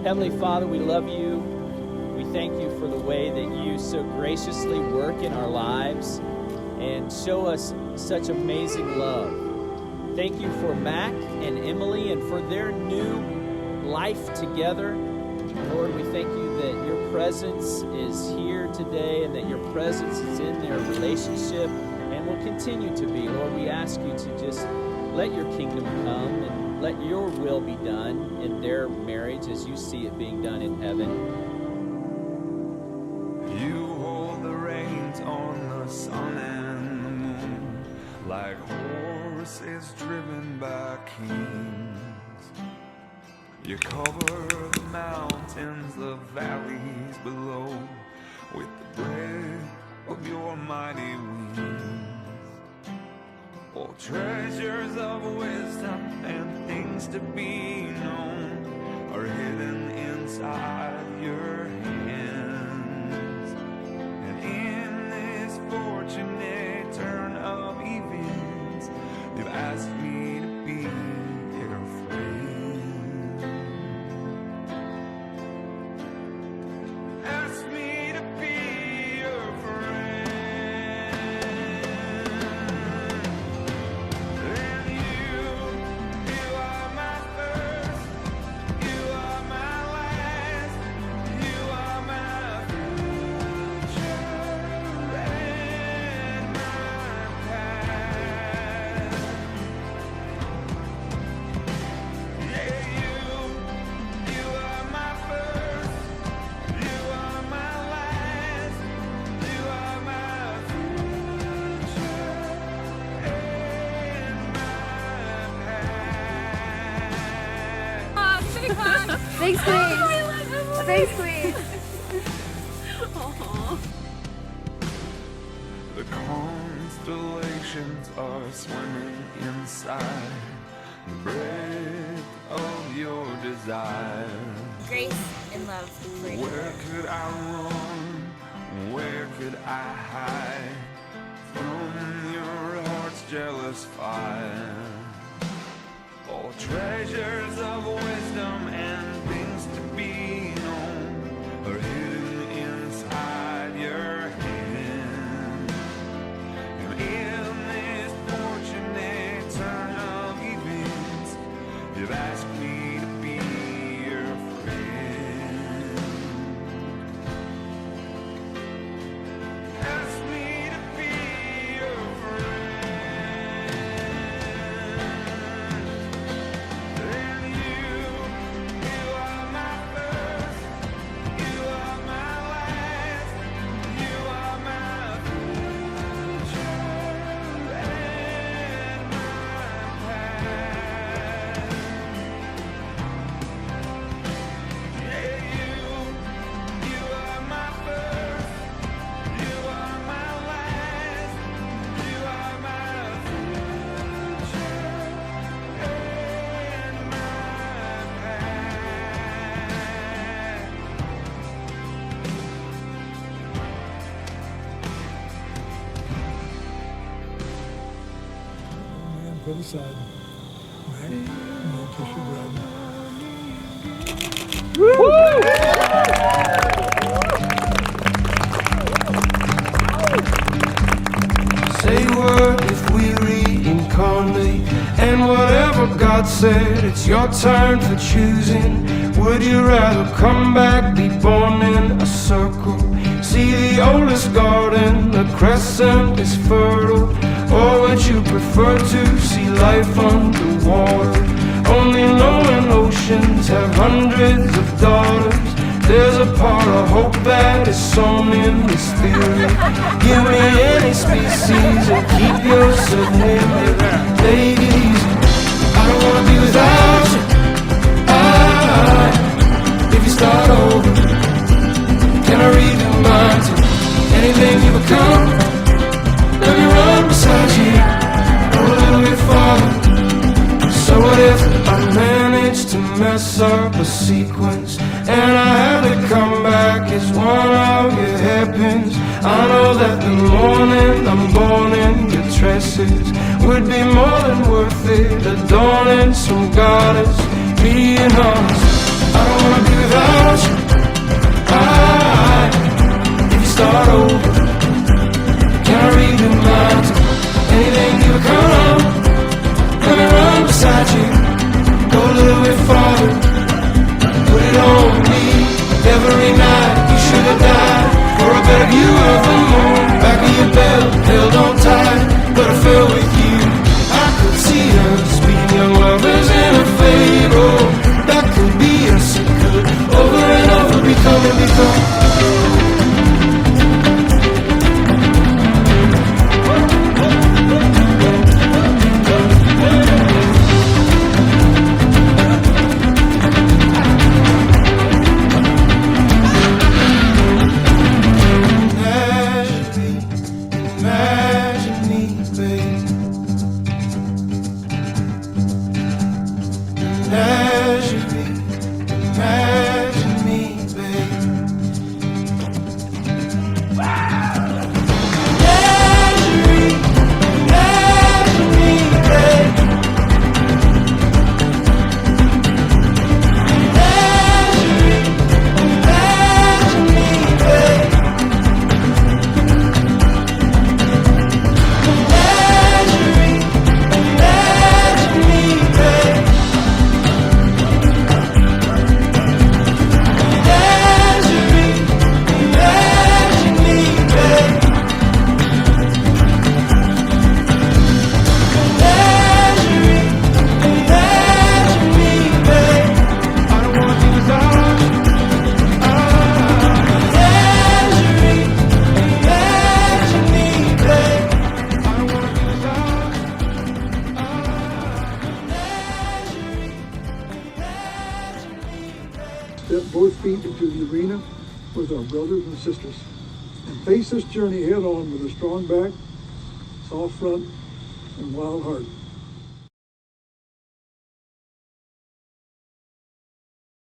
Heavenly Father, we love you. We thank you for the way that you so graciously work in our lives and show us such amazing love. Thank you for Mack and Emily and for their new life together. Lord, we thank you that your presence is here today and that your presence is in their relationship and will continue to be. Lord, we ask you to just let your kingdom come and let your will be done in their marriage as you see it being done in heaven. You hold the reins on the sun and the moon, like horses driven by kings. You cover the mountains, the valleys below, with the breath of your mighty wings. All treasures of wisdom and things to be known are hidden inside of your hands. And in this fortunate turn of events, you've asked me to be your friend. Asked me to be your friend. And you are my first, you are my last, you are my future and my past. Yeah, you are my first, you are my last, you are my future and my past. Big hug. Thanks, Queen. Thanks, Queen. The constellations are swimming inside the breath of your desire. Grace and love for you. Where could I run? Where could I hide from your heart's jealous fire? All treasures of wisdom and things to be known are hidden inside your hand. And in this fortunate turn of events, you've asked me to be your friend. Asked me to be your friend. And you are my first, you are my last, you are my future and my past. Yeah, you are my first, you are my last, you are my future and my past. Man, put aside. Mack, no kiss your bride. Say what if we reincarnate, and whatever God said, it's your turn for choosing. Would you rather come back, be born in a circle, see the oldest garden, the crescent is fertile? Or would you prefer to see life underwater, only knowing oceans have hundreds of daughters? There's a part of hope that is sown in this theory. Give me any species and keep yourself near me. Take it easy, I don't wanna be without you. If you start over, can I read your mind? Anything you become, let me run beside you, or a little bit farther. So what if I manage to mess up a sequence, and I have to come back as one of your hairpins? I know that the morning I'm born in your tresses would be more than worth it, adorning some goddess. Being honest, I don't wanna be without You were the moon, back of your belt, held on tight, but I fell with you. I could see us being young lovers in a fable. That could be us, it could over and over become and become. Imagine me, babe. Imagine me, babe. Step both feet into the arena with our brothers and sisters and face this journey head on with a strong back, soft front, and wild heart.